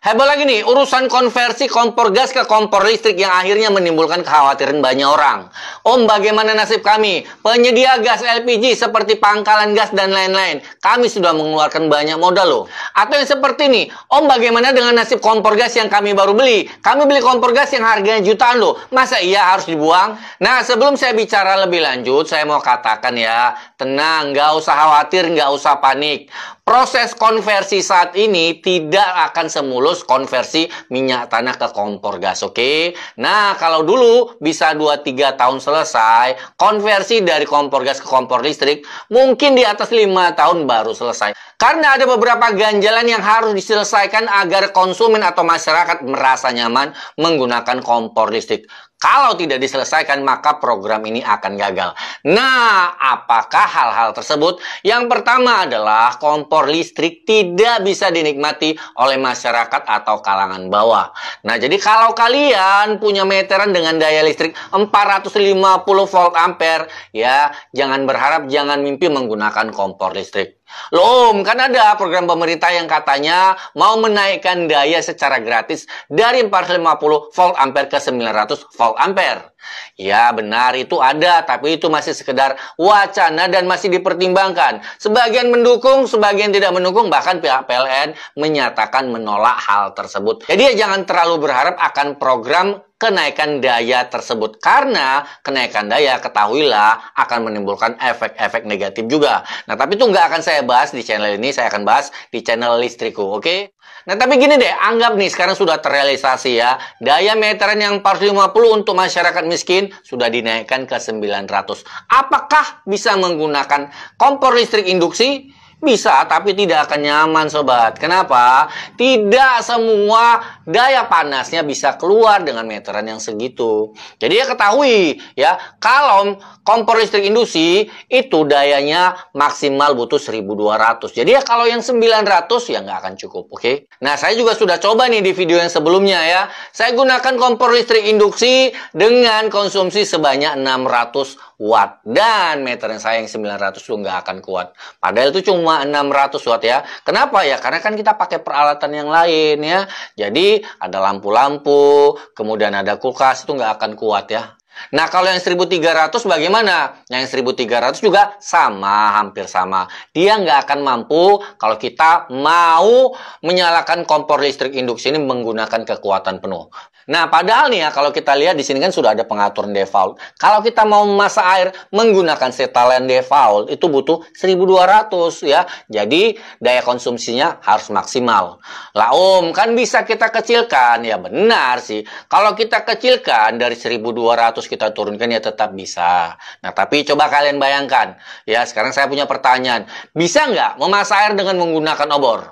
Heboh lagi nih, urusan konversi kompor gas ke kompor listrik yang akhirnya menimbulkan kekhawatiran banyak orang. Om, bagaimana nasib kami? Penyedia gas LPG seperti pangkalan gas dan lain-lain. Kami sudah mengeluarkan banyak modal loh. Atau yang seperti ini, Om, bagaimana dengan nasib kompor gas yang kami baru beli? Kami beli kompor gas yang harganya jutaan loh. Masa iya harus dibuang? Nah, sebelum saya bicara lebih lanjut, saya mau katakan ya, tenang, nggak usah khawatir, nggak usah panik. Proses konversi saat ini tidak akan semulus konversi minyak tanah ke kompor gas, oke? Nah, kalau dulu bisa 2-3 tahun selesai, konversi dari kompor gas ke kompor listrik, mungkin di atas 5 tahun baru selesai. Karena ada beberapa ganjalan yang harus diselesaikan agar konsumen atau masyarakat merasa nyaman menggunakan kompor listrik. Kalau tidak diselesaikan, maka program ini akan gagal. Nah, apakah hal-hal tersebut? Yang pertama adalah kompor listrik tidak bisa dinikmati oleh masyarakat atau kalangan bawah. Nah, jadi kalau kalian punya meteran dengan daya listrik 450 volt ampere, ya, jangan berharap, jangan mimpi menggunakan kompor listrik. Loh, kan ada program pemerintah yang katanya mau menaikkan daya secara gratis dari 450 volt ampere ke 900 volt ampere. Ya benar, itu ada, tapi itu masih sekedar wacana dan masih dipertimbangkan. Sebagian mendukung, sebagian tidak mendukung, bahkan pihak PLN menyatakan menolak hal tersebut. Jadi ya jangan terlalu berharap akan program kenaikan daya tersebut, karena kenaikan daya ketahuilah akan menimbulkan efek-efek negatif juga. Nah, tapi itu nggak akan saya bahas di channel ini, saya akan bahas di channel listrikku, oke? Nah, tapi gini deh, anggap nih sekarang sudah terrealisasi ya, daya meteran yang 450 untuk masyarakat miskin sudah dinaikkan ke 900. Apakah bisa menggunakan kompor listrik induksi? Bisa, tapi tidak akan nyaman sobat. Kenapa? Tidak semua daya panasnya bisa keluar dengan meteran yang segitu. Jadi ya ketahui ya, kalau kompor listrik induksi itu dayanya maksimal butuh 1200. Jadi ya kalau yang 900 ya nggak akan cukup, oke? Nah, saya juga sudah coba nih di video yang sebelumnya ya. Saya gunakan kompor listrik induksi dengan konsumsi sebanyak 600 watt. Dan meteran saya yang 900 itu nggak akan kuat. Padahal itu cuma 600 watt ya. Kenapa ya? Karena kan kita pakai peralatan yang lain ya. Jadi ada lampu-lampu, kemudian ada kulkas, itu nggak akan kuat ya. Nah, kalau yang 1300 bagaimana? Yang 1300 juga sama, hampir sama. Dia nggak akan mampu kalau kita mau menyalakan kompor listrik induksi ini menggunakan kekuatan penuh. Nah, padahal nih ya, kalau kita lihat di sini kan sudah ada pengaturan default. Kalau kita mau memasak air menggunakan setelan default, itu butuh 1200 ya. Jadi, daya konsumsinya harus maksimal. Lah Om, kan bisa kita kecilkan. Ya benar sih. Kalau kita kecilkan dari 1200 kita turunkan ya tetap bisa. Nah, tapi coba kalian bayangkan. Ya, sekarang saya punya pertanyaan. Bisa nggak memasak air dengan menggunakan obor?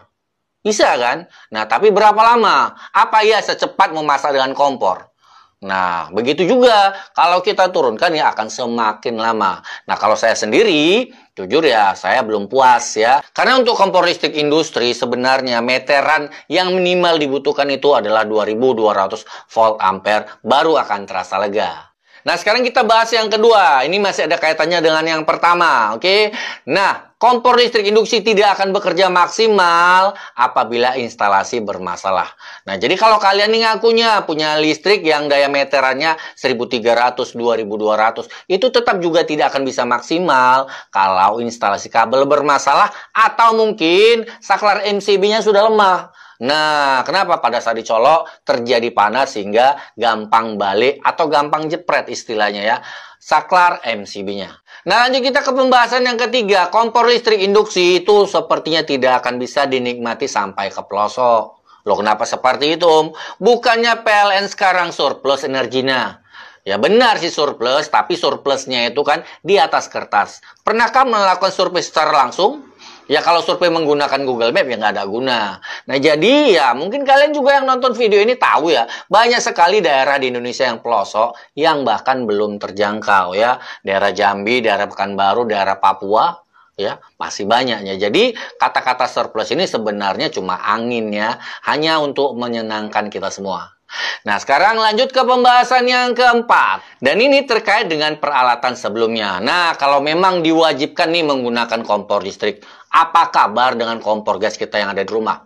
Bisa kan? Nah, tapi berapa lama? Apa ya secepat memasak dengan kompor? Nah, begitu juga kalau kita turunkan ya akan semakin lama. Nah, kalau saya sendiri, jujur ya, saya belum puas ya. Karena untuk kompor listrik industri sebenarnya meteran yang minimal dibutuhkan itu adalah 2200 volt ampere baru akan terasa lega. Nah, sekarang kita bahas yang kedua. Ini masih ada kaitannya dengan yang pertama, oke? Nah, kompor listrik induksi tidak akan bekerja maksimal apabila instalasi bermasalah. Nah, jadi kalau kalian nih ngakunya punya listrik yang daya meterannya 1300, 2200, itu tetap juga tidak akan bisa maksimal kalau instalasi kabel bermasalah atau mungkin saklar MCB-nya sudah lemah. Nah, kenapa pada saat dicolok terjadi panas sehingga gampang balik atau gampang jepret istilahnya ya, saklar MCB-nya. Nah, lanjut kita ke pembahasan yang ketiga. Kompor listrik induksi itu sepertinya tidak akan bisa dinikmati sampai ke pelosok. Loh, kenapa seperti itu Om? Bukannya PLN sekarang surplus energinya? Ya benar sih surplus, tapi surplusnya itu kan di atas kertas. Pernahkah melakukan survei secara langsung? Ya kalau survei menggunakan Google Map ya nggak ada guna. Nah jadi ya mungkin kalian juga yang nonton video ini tahu ya, banyak sekali daerah di Indonesia yang pelosok yang bahkan belum terjangkau ya. Daerah Jambi, daerah Pekanbaru, daerah Papua ya masih banyaknya. Jadi kata-kata surplus ini sebenarnya cuma angin ya, hanya untuk menyenangkan kita semua. Nah, sekarang lanjut ke pembahasan yang keempat. Dan ini terkait dengan peralatan sebelumnya. Nah, kalau memang diwajibkan nih menggunakan kompor listrik, apa kabar dengan kompor gas kita yang ada di rumah?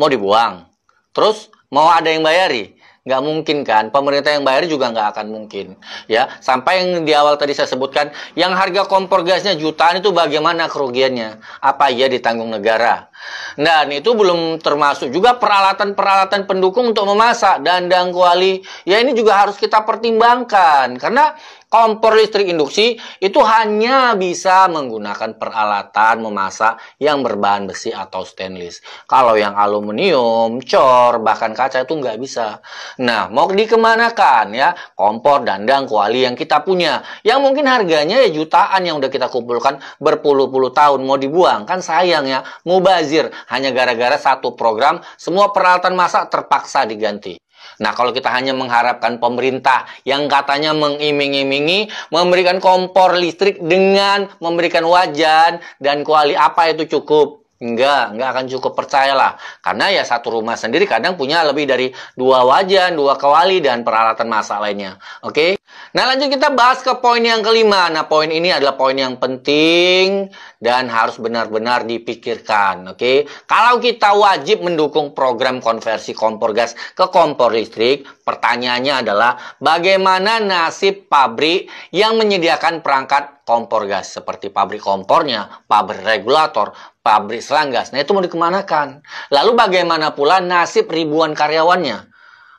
Mau dibuang? Terus mau ada yang bayari? Nggak mungkin kan, pemerintah yang bayar juga nggak akan mungkin. Ya, sampai yang di awal tadi saya sebutkan, yang harga kompor gasnya jutaan itu bagaimana kerugiannya? Apa iya ditanggung negara? Dan itu belum termasuk juga peralatan-peralatan pendukung untuk memasak, dandang, kuali. Ya ini juga harus kita pertimbangkan, karena kompor listrik induksi itu hanya bisa menggunakan peralatan memasak yang berbahan besi atau stainless. Kalau yang aluminium, cor, bahkan kaca itu nggak bisa. Nah, mau dikemanakan ya kompor, dandang, kuali yang kita punya, yang mungkin harganya ya jutaan yang udah kita kumpulkan berpuluh-puluh tahun, mau dibuang kan sayang ya, mubazir hanya gara-gara satu program semua peralatan masak terpaksa diganti. Nah, kalau kita hanya mengharapkan pemerintah yang katanya mengiming-imingi memberikan kompor listrik dengan memberikan wajan dan kuali, apa itu cukup? Enggak akan cukup, percayalah. Karena ya satu rumah sendiri kadang punya lebih dari 2 wajan, 2 kuali, dan peralatan masak lainnya. Oke? Nah, lanjut kita bahas ke poin yang kelima. Nah, poin ini adalah poin yang penting dan harus benar-benar dipikirkan. Oke? Kalau kita wajib mendukung program konversi kompor gas ke kompor listrik, pertanyaannya adalah bagaimana nasib pabrik yang menyediakan perangkat kompor gas seperti pabrik kompornya, pabrik regulator, pabrik selang gas. Nah, itu mau dikemanakan? Lalu bagaimana pula nasib ribuan karyawannya?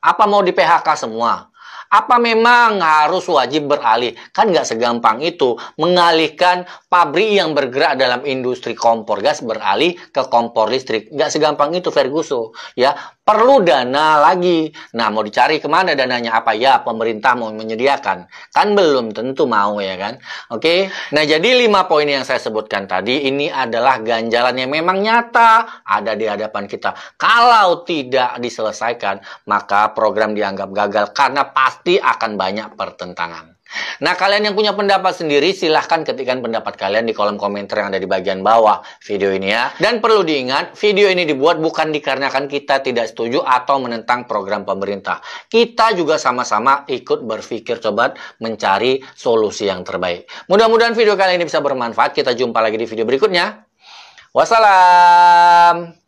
Apa mau di PHK semua? Apa memang harus wajib beralih? Kan nggak segampang itu mengalihkan pabrik yang bergerak dalam industri kompor gas beralih ke kompor listrik. Nggak segampang itu, Ferguson. Ya, perlu dana lagi. Nah, mau dicari kemana dananya? Apa ya pemerintah mau menyediakan? Kan belum tentu mau, ya kan? Oke. Nah, jadi 5 poin yang saya sebutkan tadi ini adalah ganjalan yang memang nyata ada di hadapan kita. Kalau tidak diselesaikan, maka program dianggap gagal karena pasti akan banyak pertentangan. Nah, kalian yang punya pendapat sendiri, silahkan ketikkan pendapat kalian di kolom komentar yang ada di bagian bawah video ini ya. Dan perlu diingat, video ini dibuat bukan dikarenakan kita tidak setuju atau menentang program pemerintah. Kita juga sama-sama ikut berpikir coba mencari solusi yang terbaik. Mudah-mudahan video kali ini bisa bermanfaat. Kita jumpa lagi di video berikutnya. Wassalam.